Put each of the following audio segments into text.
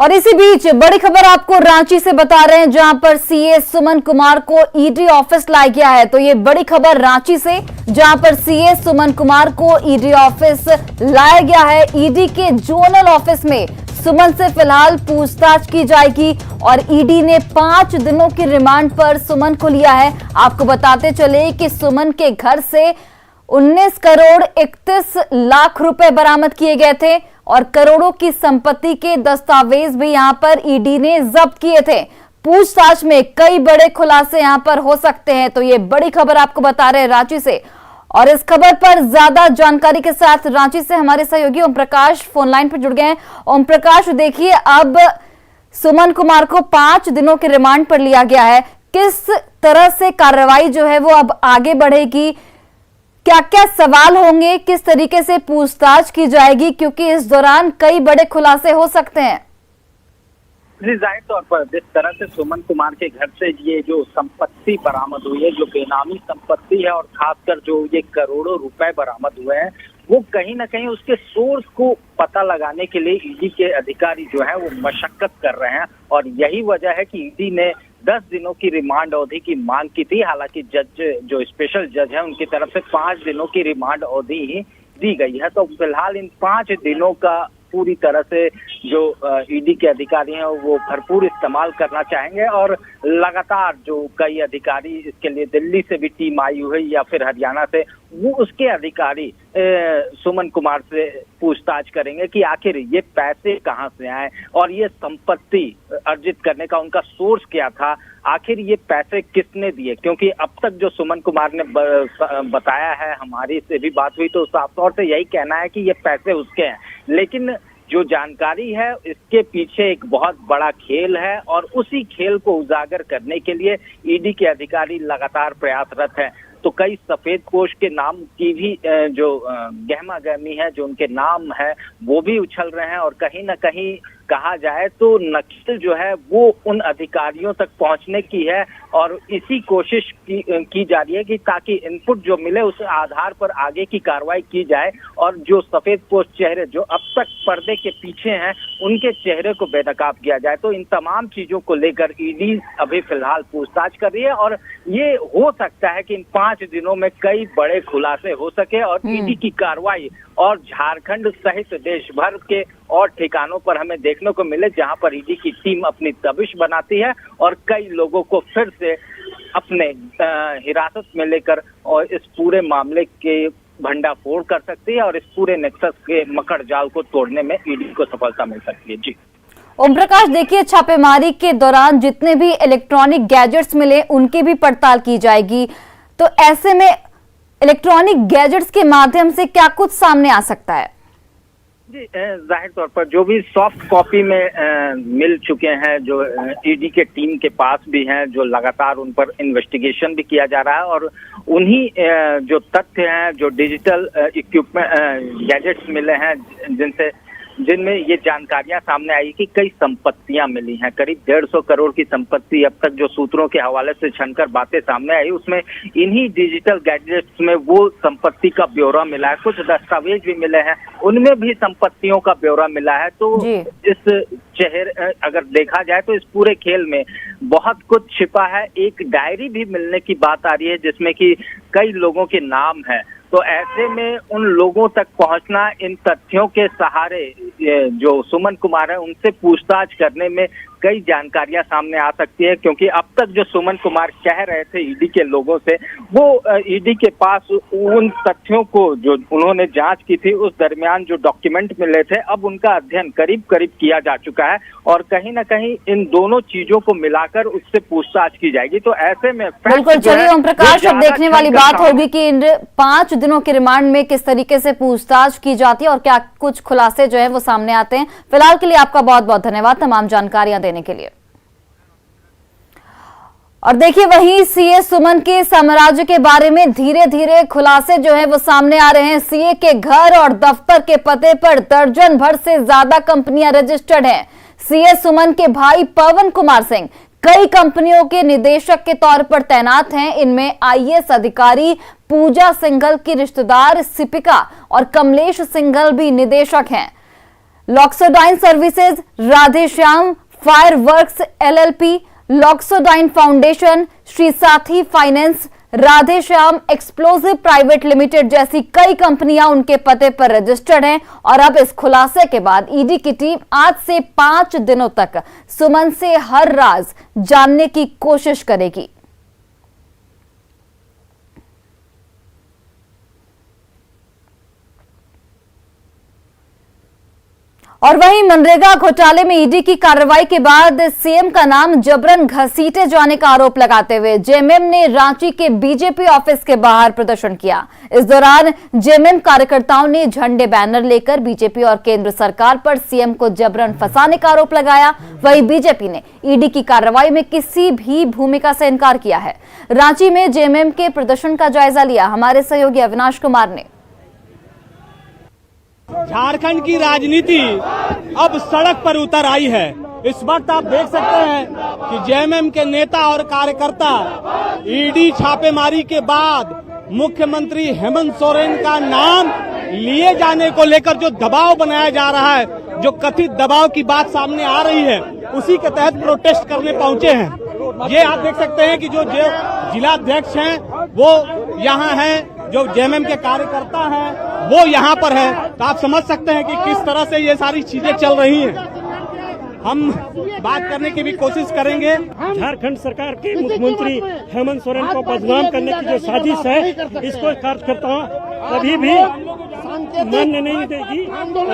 और इसी बीच बड़ी खबर आपको रांची से बता रहे हैं, जहां पर सीए सुमन कुमार को ईडी ऑफिस लाया गया है। तो ये बड़ी खबर रांची से, जहां पर सीए सुमन कुमार को ईडी ऑफिस लाया गया है। ईडी के जोनल ऑफिस में सुमन से फिलहाल पूछताछ की जाएगी और ईडी ने 5 दिनों की रिमांड पर सुमन को लिया है। आपको बताते चले कि सुमन के घर से 19 करोड़ 31 लाख रुपए बरामद किए गए थे और करोड़ों की संपत्ति के दस्तावेज भी यहां पर ईडी ने जब्त किए थे। पूछताछ में कई बड़े खुलासे यहां पर हो सकते हैं। तो ये बड़ी खबर आपको बता रहे हैं रांची से, और इस खबर पर ज्यादा जानकारी के साथ रांची से हमारे सहयोगी ओम प्रकाश फोन लाइन पर जुड़ गए हैं। ओम प्रकाश, देखिए अब सुमन कुमार को 5 दिनों के रिमांड पर लिया गया है। किस तरह से कार्रवाई जो है वो अब आगे बढ़ेगी, क्या क्या सवाल होंगे, किस तरीके से पूछताछ की जाएगी, क्योंकि इस दौरान कई बड़े खुलासे हो सकते हैं। जी, जाहिर तौर पर जिस तरह से सुमन कुमार के घर से ये जो संपत्ति बरामद हुई है, जो बेनामी संपत्ति है और खासकर जो ये करोड़ों रुपए बरामद हुए हैं, वो कहीं ना कहीं उसके सोर्स को पता लगाने के लिए ईडी के अधिकारी जो है वो मशक्कत कर रहे हैं। और यही वजह है कि ईडी ने 10 दिनों की रिमांड अवधि की मांग की थी। हालांकि जज जो स्पेशल जज है उनकी तरफ से 5 दिनों की रिमांड अवधि ही दी गई है। तो फिलहाल इन 5 दिनों का पूरी तरह से जो ईडी के अधिकारी हैं वो भरपूर इस्तेमाल करना चाहेंगे और लगातार जो कई अधिकारी इसके लिए दिल्ली से भी टीम आई हुई या फिर हरियाणा से, वो उसके अधिकारी सुमन कुमार से पूछताछ करेंगे कि आखिर ये पैसे कहाँ से आए और ये संपत्ति अर्जित करने का उनका सोर्स क्या था, आखिर ये पैसे किसने दिए। क्योंकि अब तक जो सुमन कुमार ने बताया है, हमारी से भी बात हुई तो साफ तौर से यही कहना है कि ये पैसे उसके हैं, लेकिन जो जानकारी है इसके पीछे एक बहुत बड़ा खेल है और उसी खेल को उजागर करने के लिए ईडी के अधिकारी लगातार प्रयासरत हैं। तो कई सफेद पोश के नाम की भी जो गहमा गहमी है, जो उनके नाम है वो भी उछल रहे हैं और कहीं ना कहीं कहा जाए तो नक्सल जो है वो उन अधिकारियों तक पहुंचने की है और इसी कोशिश की जा रही है कि ताकि इनपुट जो मिले उस आधार पर आगे की कार्रवाई की जाए और जो सफेद पोश चेहरे जो अब तक पर्दे के पीछे हैं उनके चेहरे को बेनकाब किया जाए। तो इन तमाम चीजों को लेकर ईडी अभी फिलहाल पूछताछ कर रही है और ये हो सकता है कि इन 5 दिनों में कई बड़े खुलासे हो सके और ईडी की कार्रवाई और झारखंड सहित देश भर के और ठिकानों पर हमें देखने को मिले जहां पर ईडी की टीम अपनी दबिश बनाती है और कई लोगों को फिर से अपने हिरासत में लेकर और इस पूरे मामले के भंडाफोड़ कर सकती है और इस पूरे नेक्सस के मकड़ जाल को तोड़ने में ईडी को सफलता मिल सकती है। जी ओम प्रकाश, देखिए छापेमारी के दौरान जितने भी इलेक्ट्रॉनिक गैजेट्स मिले उनकी भी पड़ताल की जाएगी। तो ऐसे में इलेक्ट्रॉनिक गैजेट्स के माध्यम से क्या कुछ सामने आ सकता है? जी, जाहिर तौर पर जो भी सॉफ्ट कॉपी में मिल चुके हैं, जो ईडी के टीम के पास भी हैं, जो लगातार उन पर इन्वेस्टिगेशन भी किया जा रहा है और उन्हीं जो तथ्य हैं, जो डिजिटल इक्विपमेंट गैजेट्स मिले हैं जिनमें ये जानकारियां सामने आई कि कई संपत्तियां मिली हैं। करीब 150 करोड़ की संपत्ति अब तक जो सूत्रों के हवाले से छनकर बातें सामने आई, उसमें इन्हीं डिजिटल गैजेट्स में वो संपत्ति का ब्यौरा मिला है। कुछ दस्तावेज भी मिले हैं, उनमें भी संपत्तियों का ब्यौरा मिला है। तो इस चेहरे अगर देखा जाए तो इस पूरे खेल में बहुत कुछ छिपा है। एक डायरी भी मिलने की बात आ रही है जिसमें कि कई लोगों के नाम है। तो ऐसे में उन लोगों तक पहुंचना, इन तथ्यों के सहारे जो सुमन कुमार है उनसे पूछताछ करने में कई जानकारियां सामने आ सकती है। क्योंकि अब तक जो सुमन कुमार कह रहे थे ईडी के लोगों से, वो ईडी के पास उन तथ्यों को जो उन्होंने जांच की थी उस दरमियान जो डॉक्यूमेंट मिले थे, अब उनका अध्ययन करीब करीब किया जा चुका है और कहीं ना कहीं इन दोनों चीजों को मिलाकर उससे पूछताछ की जाएगी। तो ऐसे में बिल्कुल, चलिए ओम प्रकाश, अब देखने वाली बात होगी कि इन 5 दिनों के रिमांड में किस तरीके से पूछताछ की जाती है और क्या कुछ खुलासे जो है वो सामने आते हैं। फिलहाल के लिए आपका बहुत बहुत धन्यवाद तमाम जानकारियां देने के लिए। और देखिए, वहीं सीए सुमन के साम्राज्य के बारे में धीरे धीरे खुलासे जो है वो सामने आ रहे हैं। सीए के घर और दफ्तर के पते पर दर्जन भर से ज्यादा कंपनियां रजिस्टर्ड हैं। सीए सुमन के भाई पवन कुमार सिंह कई कंपनियों के निदेशक के तौर पर तैनात हैं। इनमें आईएएस अधिकारी पूजा सिंघल की रिश्तेदार सिपिका और कमलेश सिंघल भी निदेशक हैं। लॉक्सोडाइन सर्विसेज, राधेश्याम फायरवर्क्स LLP, लॉक्सोडाइन foundation, Shri Sathi finance, Radheshyam explosive private limited जैसी कई कंपनियां उनके पते पर रजिस्टर्ड हैं। और अब इस खुलासे के बाद ईडी की टीम आज से 5 दिनों तक सुमन से हर राज जानने की कोशिश करेगी। और वहीं मनरेगा घोटाले में ईडी की कार्रवाई के बाद सीएम का नाम जबरन घसीटे जाने का आरोप लगाते हुए जेएमएम ने रांची के बीजेपी ऑफिस के बाहर प्रदर्शन किया। इस दौरान जेएमएम कार्यकर्ताओं ने झंडे बैनर लेकर बीजेपी और केंद्र सरकार पर सीएम को जबरन फंसाने का आरोप लगाया। वहीं बीजेपी ने ईडी की कार्रवाई में किसी भी भूमिका से इनकार किया है। रांची में जेएमएम के प्रदर्शन का जायजा लिया हमारे सहयोगी अविनाश कुमार ने। झारखंड की राजनीति अब सड़क पर उतर आई है। इस वक्त आप देख सकते हैं कि जेएमएम के नेता और कार्यकर्ता ईडी छापेमारी के बाद मुख्यमंत्री हेमंत सोरेन का नाम लिए जाने को लेकर जो दबाव बनाया जा रहा है, जो कथित दबाव की बात सामने आ रही है, उसी के तहत प्रोटेस्ट करने पहुंचे हैं। ये आप देख सकते हैं कि जो जिलाध्यक्ष हैं वो यहाँ हैं, जो जेएमएम के कार्यकर्ता हैं वो यहाँ पर है। तो आप समझ सकते हैं कि किस तरह से ये सारी चीजें चल रही हैं। हम बात करने की भी कोशिश करेंगे। झारखंड सरकार के मुख्यमंत्री हेमंत सोरेन को बदनाम करने की जो साजिश है, इसको कार्यकर्ता कभी भी मान्य नहीं देगी।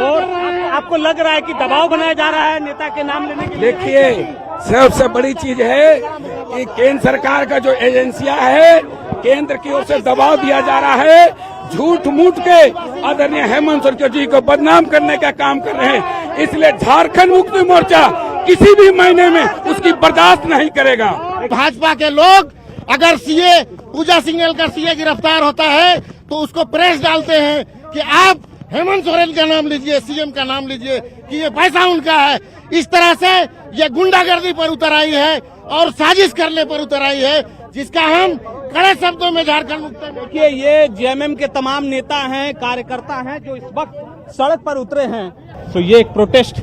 और आपको लग रहा है कि दबाव बनाया जा रहा है नेता के नाम लेने के लिए? देखिए, सबसे बड़ी चीज है कि केंद्र सरकार का जो एजेंसियां है, केंद्र की ओर से दबाव दिया जा रहा है। झूठ मूठ के आदरणीय हेमंत सोरेन जी को बदनाम करने का काम कर रहे हैं। इसलिए झारखंड मुक्ति मोर्चा किसी भी महीने में उसकी बर्दाश्त नहीं करेगा। भाजपा के लोग अगर सीए पूजा सिंघल का सीए गिरफ्तार होता है तो उसको प्रेस डालते हैं कि आप हेमंत सोरेन का नाम लीजिए, सीएम का नाम लीजिए कि ये पैसा उनका है। इस तरह से ये गुंडागर्दी पर उतर आई है और साजिश करने पर उतर आई है, जिसका हम कड़े शब्दों में झारखंड मुक्ति। देखिए, ये जेएमएम के तमाम नेता हैं, कार्यकर्ता हैं जो इस वक्त सड़क पर उतरे हैं। तो ये एक प्रोटेस्ट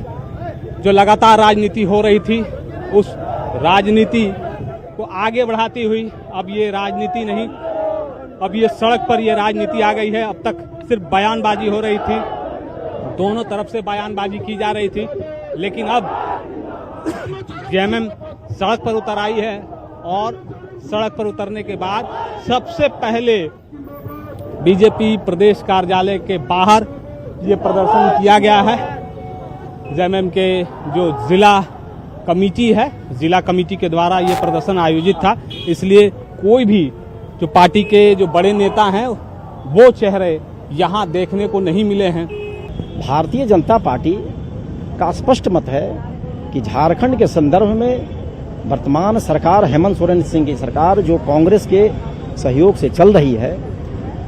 जो लगातार राजनीति हो रही थी, उस राजनीति को आगे बढ़ाती हुई अब ये राजनीति नहीं, अब ये सड़क पर ये राजनीति आ गई है। अब तक सिर्फ बयानबाजी हो रही थी, दोनों तरफ से बयानबाजी की जा रही थी, लेकिन अब जेएमएम सड़क पर उतर आई है। और सड़क पर उतरने के बाद सबसे पहले बीजेपी प्रदेश कार्यालय के बाहर ये प्रदर्शन किया गया है। जेएमएम के जो जिला कमेटी है, जिला कमेटी के द्वारा ये प्रदर्शन आयोजित था। इसलिए कोई भी जो पार्टी के जो बड़े नेता हैं वो चेहरे यहाँ देखने को नहीं मिले हैं। भारतीय जनता पार्टी का स्पष्ट मत है कि झारखंड के संदर्भ में वर्तमान सरकार, हेमंत सोरेन सिंह की सरकार जो कांग्रेस के सहयोग से चल रही है,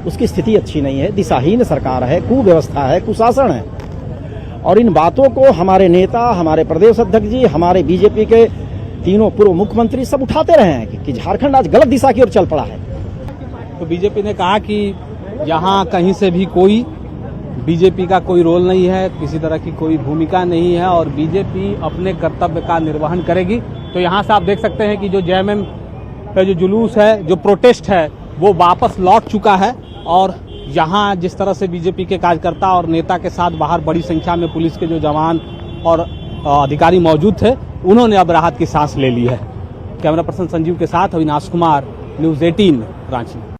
उसकी स्थिति अच्छी नहीं है। दिशाहीन सरकार है, कुव्यवस्था है, कुशासन है। और इन बातों को हमारे नेता, हमारे प्रदेश अध्यक्ष जी, हमारे बीजेपी के तीनों पूर्व मुख्यमंत्री सब उठाते रहे हैं कि झारखंड आज गलत दिशा की ओर चल पड़ा है। तो बीजेपी ने कहा कि यहाँ कहीं से भी कोई बीजेपी का कोई रोल नहीं है, किसी तरह की कोई भूमिका नहीं है और बीजेपी अपने कर्तव्य का निर्वहन करेगी। तो यहाँ से आप देख सकते हैं कि जो जेएमएम का जो जुलूस है, जो प्रोटेस्ट है, वो वापस लौट चुका है। और यहाँ जिस तरह से बीजेपी के कार्यकर्ता और नेता के साथ बाहर बड़ी संख्या में पुलिस के जो जवान और अधिकारी मौजूद थे, उन्होंने अब राहत की सांस ले ली है। कैमरा पर्सन संजीव के साथ अविनाश कुमार, न्यूज़ 18 रांची।